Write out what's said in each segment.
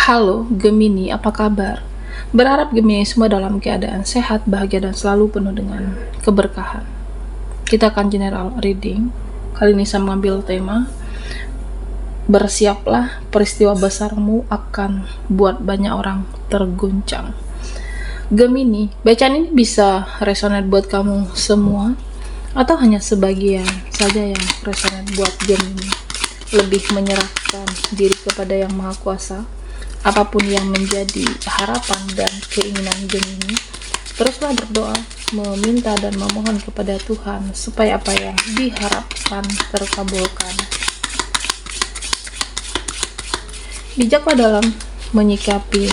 Halo Gemini, apa kabar? Berharap Gemini semua dalam keadaan sehat, bahagia, dan selalu penuh dengan keberkahan. Kita akan general reading. Kali ini saya mengambil tema bersiaplah, peristiwa besarmu akan buat banyak orang terguncang. Gemini, bacaan ini bisa resonate buat kamu semua atau hanya sebagian saja yang resonate buat Gemini. Lebih menyerahkan diri kepada Yang Maha Kuasa. Apapun yang menjadi harapan dan keinginan Gemini, teruslah berdoa, meminta dan memohon kepada Tuhan supaya apa yang diharapkan terkabulkan. Bijaklah dalam menyikapi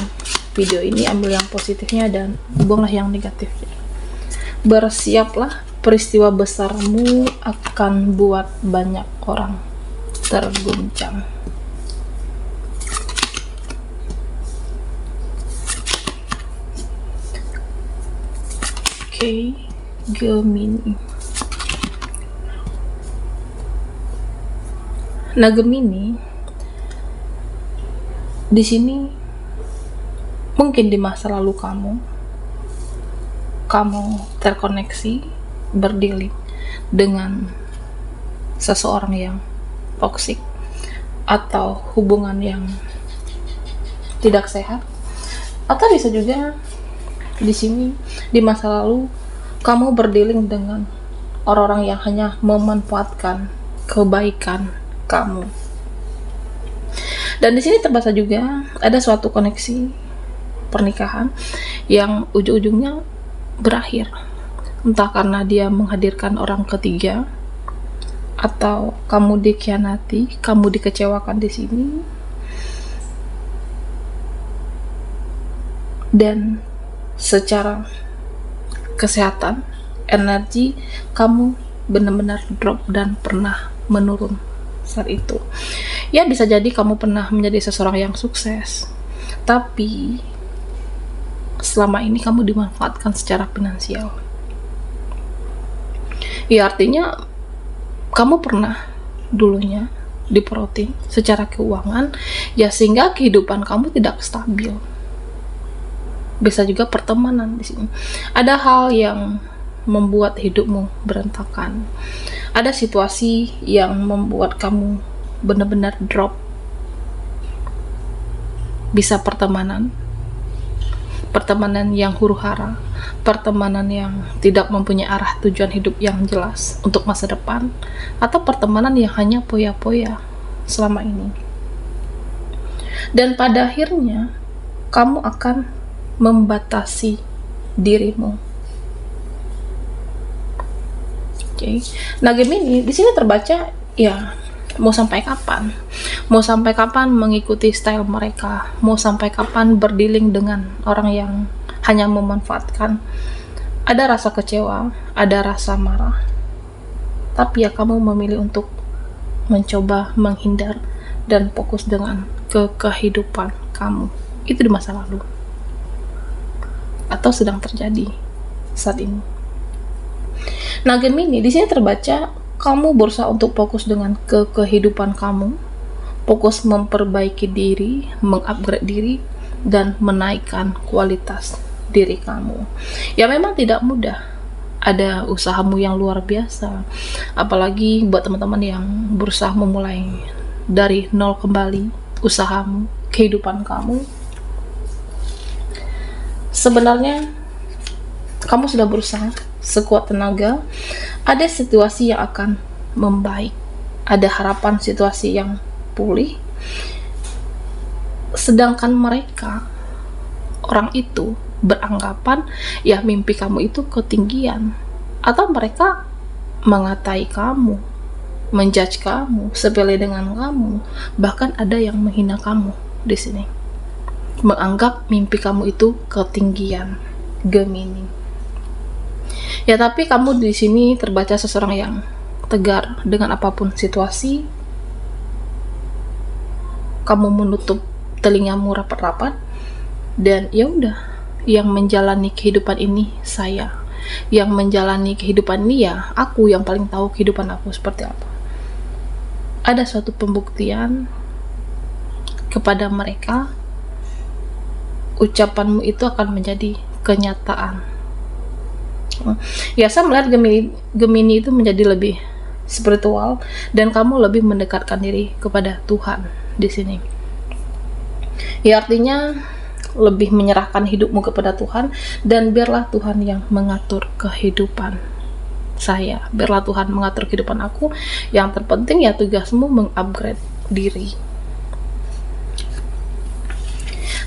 video ini, ambil yang positifnya dan buanglah yang negatifnya. Bersiaplah, peristiwa besarmu akan buat banyak orang terguncang. Gemini. Nah, Gemini di sini mungkin di masa lalu kamu terkoneksi, berdealing dengan seseorang yang toksik atau hubungan yang tidak sehat, atau bisa juga di sini di masa lalu kamu berdealing dengan orang-orang yang hanya memanfaatkan kebaikan kamu. Dan di sini terbaca juga ada suatu koneksi pernikahan yang ujung-ujungnya berakhir, entah karena dia menghadirkan orang ketiga atau kamu dikhianati, kamu dikecewakan di sini. Dan secara kesehatan, energi kamu benar-benar drop dan pernah menurun saat itu. Ya, bisa jadi kamu pernah menjadi seseorang yang sukses, tapi selama ini kamu dimanfaatkan secara finansial. Ya, artinya kamu pernah dulunya diperotin secara keuangan, ya, sehingga kehidupan kamu tidak stabil. Bisa juga pertemanan di sini. Ada hal yang membuat hidupmu berantakan. Ada situasi yang membuat kamu benar-benar drop. Bisa pertemanan yang huru-hara, pertemanan yang tidak mempunyai arah tujuan hidup yang jelas untuk masa depan, atau pertemanan yang hanya poya-poya selama ini. Dan pada akhirnya kamu akan membatasi dirimu. Nah, Gemini di sini terbaca, ya, mau sampai kapan? Mau sampai kapan mengikuti style mereka? Mau sampai kapan berdealing dengan orang yang hanya memanfaatkan? Ada rasa kecewa, ada rasa marah, tapi ya kamu memilih untuk mencoba menghindar dan fokus dengan kehidupan kamu. Itu di masa lalu atau sedang terjadi saat ini. Nah, Gemini di sini terbaca kamu berusaha untuk fokus dengan kehidupan kamu, fokus memperbaiki diri, mengupgrade diri, dan menaikkan kualitas diri kamu. Ya, memang tidak mudah. Ada usahamu yang luar biasa, apalagi buat teman-teman yang berusaha memulai dari nol kembali usahamu, kehidupan kamu. Sebenarnya kamu sudah berusaha sekuat tenaga. Ada situasi yang akan membaik, ada harapan situasi yang pulih, sedangkan mereka, orang itu, beranggapan ya mimpi kamu itu ketinggian, atau mereka mengatai kamu, menjudge kamu, sepele dengan kamu, bahkan ada yang menghina kamu di sini, menganggap mimpi kamu itu ketinggian, Gemini. Ya, tapi kamu di sini terbaca seseorang yang tegar dengan apapun situasi. Kamu menutup telingamu rapat-rapat dan ya udah, yang menjalani kehidupan ini saya. Yang menjalani kehidupan ini ya aku, yang paling tahu kehidupan aku seperti apa. Ada suatu pembuktian kepada mereka ucapanmu itu akan menjadi kenyataan. Ya, saya melihat Gemini itu menjadi lebih spiritual dan kamu lebih mendekatkan diri kepada Tuhan di sini. Ya, artinya lebih menyerahkan hidupmu kepada Tuhan, dan biarlah Tuhan yang mengatur kehidupan saya. Biarlah Tuhan mengatur kehidupan aku. Yang terpenting ya tugasmu mengupgrade diri.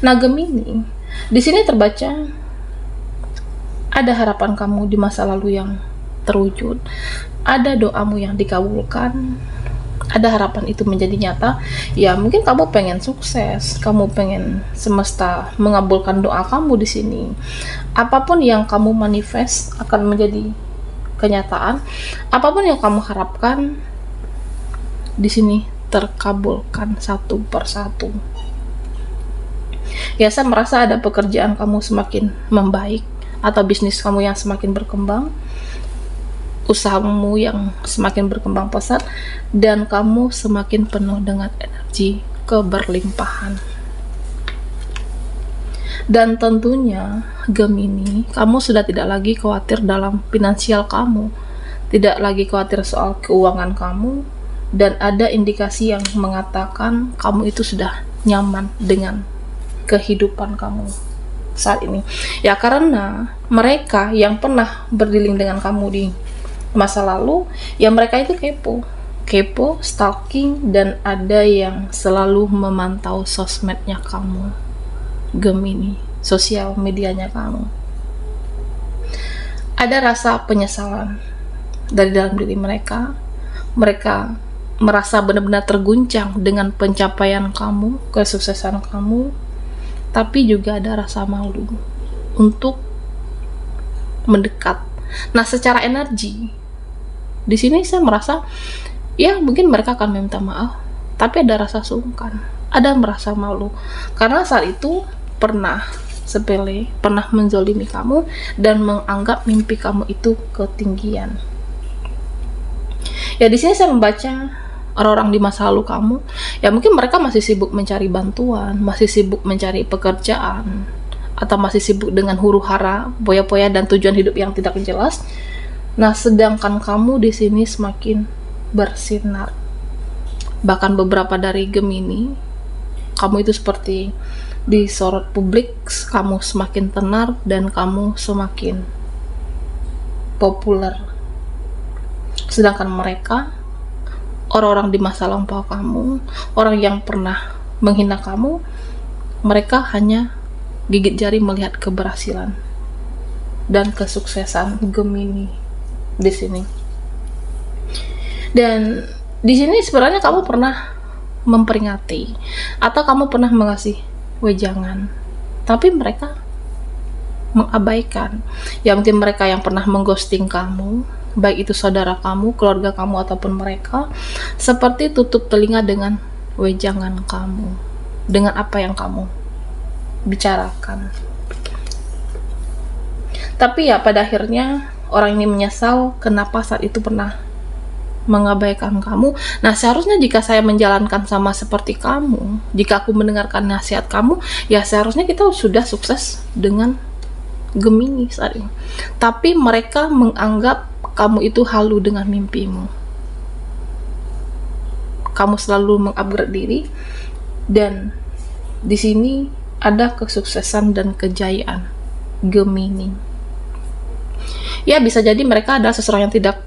Nah, Gemini, di sini terbaca ada harapan kamu di masa lalu yang terwujud, ada doamu yang dikabulkan, ada harapan itu menjadi nyata. Ya, mungkin kamu pengen sukses, kamu pengen semesta mengabulkan doa kamu di sini. Apapun yang kamu manifest akan menjadi kenyataan. Apapun yang kamu harapkan di sini terkabulkan satu persatu. Ya, saya merasa ada pekerjaan kamu semakin membaik, atau bisnis kamu yang semakin berkembang, usahamu yang semakin berkembang pesat, dan kamu semakin penuh dengan energi keberlimpahan. Dan tentunya Gemini, kamu sudah tidak lagi khawatir dalam finansial kamu, tidak lagi khawatir soal keuangan kamu, dan ada indikasi yang mengatakan kamu itu sudah nyaman dengan kehidupan kamu saat ini. Ya, karena mereka yang pernah berdealing dengan kamu di masa lalu, ya mereka itu kepo, stalking, dan ada yang selalu memantau sosmednya kamu, Gemini, sosial medianya kamu. Ada rasa penyesalan dari dalam diri mereka. Mereka merasa benar-benar terguncang dengan pencapaian kamu, kesuksesan kamu, tapi juga ada rasa malu untuk mendekat. Nah, secara energi di sini saya merasa ya mungkin mereka akan meminta maaf, tapi ada rasa sungkan, ada merasa malu karena saat itu pernah sepele, pernah menzolimi kamu dan menganggap mimpi kamu itu ketinggian. Ya, di sini saya membaca orang-orang di masa lalu kamu, ya mungkin mereka masih sibuk mencari bantuan, masih sibuk mencari pekerjaan, atau masih sibuk dengan huru-hara, poya-poya, dan tujuan hidup yang tidak jelas. Nah, sedangkan kamu di sini semakin bersinar. Bahkan beberapa dari Gemini, kamu itu seperti disorot publik, kamu semakin tenar dan kamu semakin populer. Sedangkan mereka, orang-orang di masa lampau kamu, orang yang pernah menghina kamu, mereka hanya gigit jari melihat keberhasilan dan kesuksesan Gemini di sini. Dan di sini sebenarnya kamu pernah memperingati atau kamu pernah mengasih wejangan, tapi mereka mengabaikan. Ya, mungkin mereka yang pernah mengghosting kamu, baik itu saudara kamu, keluarga kamu, ataupun mereka, seperti tutup telinga dengan wejangan kamu, dengan apa yang kamu bicarakan. Tapi ya pada akhirnya orang ini menyesal kenapa saat itu pernah mengabaikan kamu. Nah, seharusnya jika saya menjalankan sama seperti kamu, jika aku mendengarkan nasihat kamu, ya seharusnya kita sudah sukses dengan Gemini saat ini. Tapi mereka menganggap kamu itu halu dengan mimpimu. Kamu selalu mengupgrade diri, dan di sini ada kesuksesan dan kejayaan Gemini. Ya, bisa jadi mereka adalah seseorang yang tidak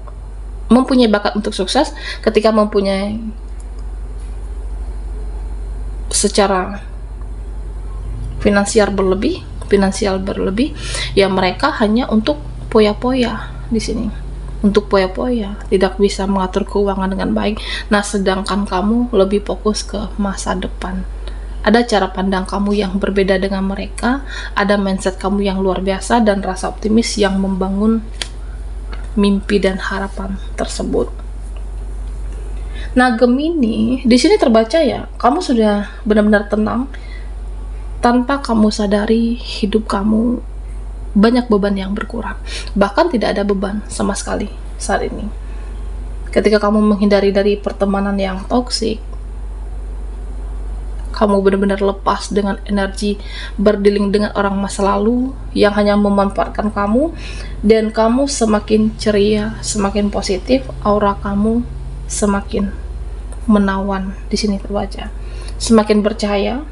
mempunyai bakat untuk sukses. Ketika mempunyai secara finansial berlebih, ya mereka hanya untuk poya-poya di sini. Untuk poya-poya, tidak bisa mengatur keuangan dengan baik. Nah, sedangkan kamu lebih fokus ke masa depan. Ada cara pandang kamu yang berbeda dengan mereka, ada mindset kamu yang luar biasa, dan rasa optimis yang membangun mimpi dan harapan tersebut. Nah, Gemini, di sini terbaca ya, kamu sudah benar-benar tenang. Tanpa kamu sadari, hidup kamu banyak beban yang berkurang. Bahkan tidak ada beban sama sekali saat ini. Ketika kamu menghindari dari pertemanan yang toksik, Kamu benar-benar lepas dengan energi berdealing dengan orang masa lalu yang hanya memanfaatkan kamu, dan kamu semakin ceria, semakin positif, aura kamu semakin menawan di sini terbaca. Semakin bercahaya.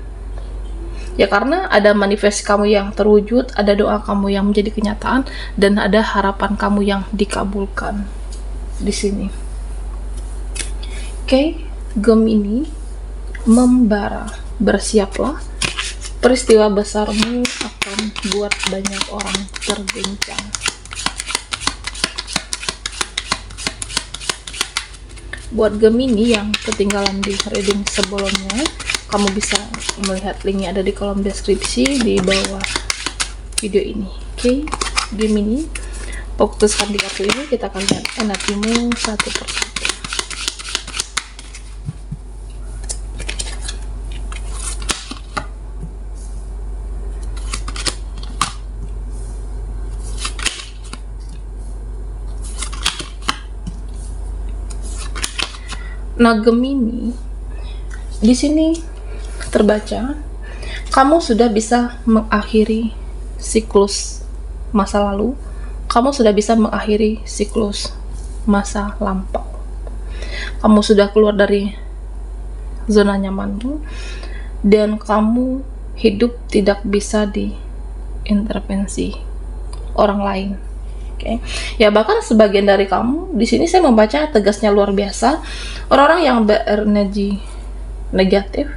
Ya karena ada manifest kamu yang terwujud, ada doa kamu yang menjadi kenyataan, dan ada harapan kamu yang dikabulkan di sini. Oke, Gemini membara, bersiaplah, peristiwa besarmu akan buat banyak orang terguncang. Buat Gemini yang ketinggalan di reading sebelumnya, kamu bisa melihat linknya ada di kolom deskripsi di bawah video ini. Oke, Gemini, fokuskan di kartu ini, kita akan lihat energimu satu persatu. Nah, Gemini, di sini terbaca kamu sudah bisa mengakhiri siklus masa lalu, kamu sudah bisa mengakhiri siklus masa lampau. Kamu sudah keluar dari zona nyamanmu, dan kamu hidup tidak bisa diintervensi orang lain. Oke. Ya bahkan sebagian dari kamu di sini saya membaca tegasnya luar biasa. Orang-orang yang berenergi negatif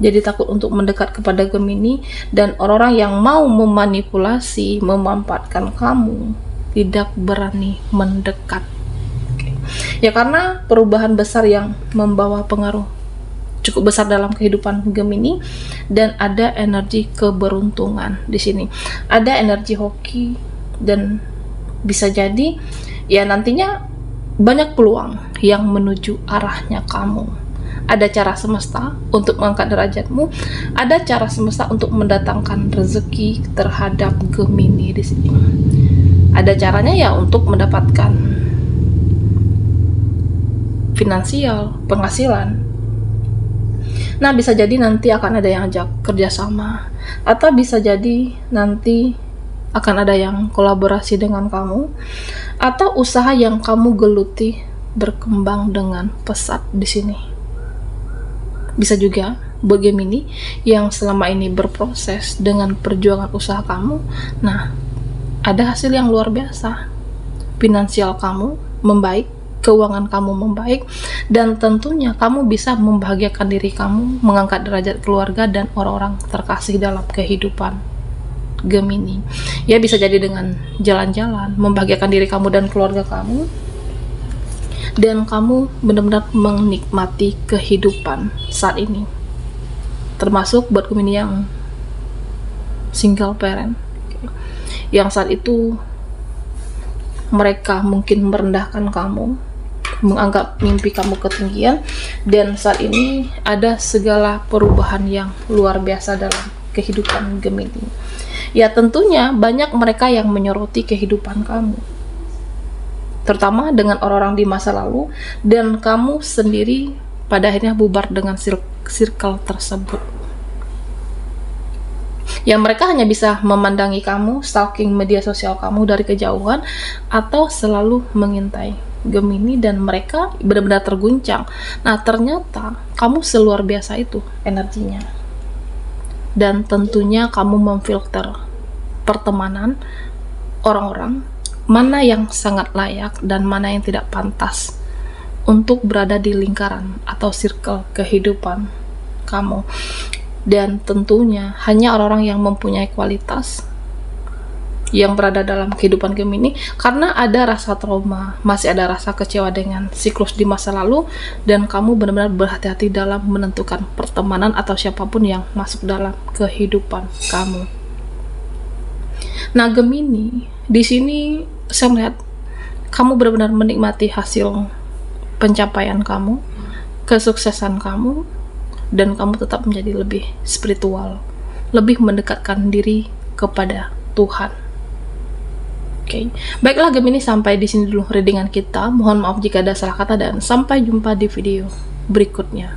jadi takut untuk mendekat kepada Gemini, dan orang-orang yang mau memanipulasi, memanfaatkan kamu tidak berani mendekat. Oke. Ya karena perubahan besar yang membawa pengaruh cukup besar dalam kehidupan Gemini, dan ada energi keberuntungan di sini. Ada energi hoki, dan bisa jadi ya nantinya banyak peluang yang menuju arahnya kamu. Ada cara semesta untuk mengangkat derajatmu, ada cara semesta untuk mendatangkan rezeki terhadap Gemini di sini. Ada caranya ya untuk mendapatkan finansial, penghasilan. Nah, bisa jadi nanti akan ada yang ajak kerjasama, atau bisa jadi nanti akan ada yang kolaborasi dengan kamu, atau usaha yang kamu geluti berkembang dengan pesat di sini. Bisa juga buat Gemini yang selama ini berproses dengan perjuangan usaha kamu, nah ada hasil yang luar biasa. Finansial kamu membaik, keuangan kamu membaik, dan tentunya kamu bisa membahagiakan diri kamu, mengangkat derajat keluarga dan orang-orang terkasih dalam kehidupan Gemini. Ya bisa jadi dengan jalan-jalan, membahagiakan diri kamu dan keluarga kamu, dan kamu benar-benar menikmati kehidupan saat ini. Termasuk buat Gemini yang single parent, yang saat itu mereka mungkin merendahkan kamu, menganggap mimpi kamu ketinggian, dan saat ini ada segala perubahan yang luar biasa dalam kehidupan Gemini. Ya tentunya banyak mereka yang menyoroti kehidupan kamu, terutama dengan orang-orang di masa lalu, dan kamu sendiri pada akhirnya bubar dengan circle tersebut. Ya mereka hanya bisa memandangi kamu, stalking media sosial kamu dari kejauhan, atau selalu mengintai Gemini, dan mereka benar-benar terguncang. Nah ternyata kamu seluar biasa itu energinya, dan tentunya kamu memfilter pertemanan orang-orang, mana yang sangat layak dan mana yang tidak pantas untuk berada di lingkaran atau circle kehidupan kamu. Dan tentunya hanya orang-orang yang mempunyai kualitas yang berada dalam kehidupan Gemini, karena ada rasa trauma, masih ada rasa kecewa dengan siklus di masa lalu, dan kamu benar-benar berhati-hati dalam menentukan pertemanan atau siapapun yang masuk dalam kehidupan kamu. Nah Gemini, di sini saya melihat kamu benar-benar menikmati hasil pencapaian kamu, kesuksesan kamu, dan kamu tetap menjadi lebih spiritual, lebih mendekatkan diri kepada Tuhan. Oke, baiklah Gemini, sampai di sini dulu readingan kita. Mohon maaf jika ada salah kata, dan sampai jumpa di video berikutnya.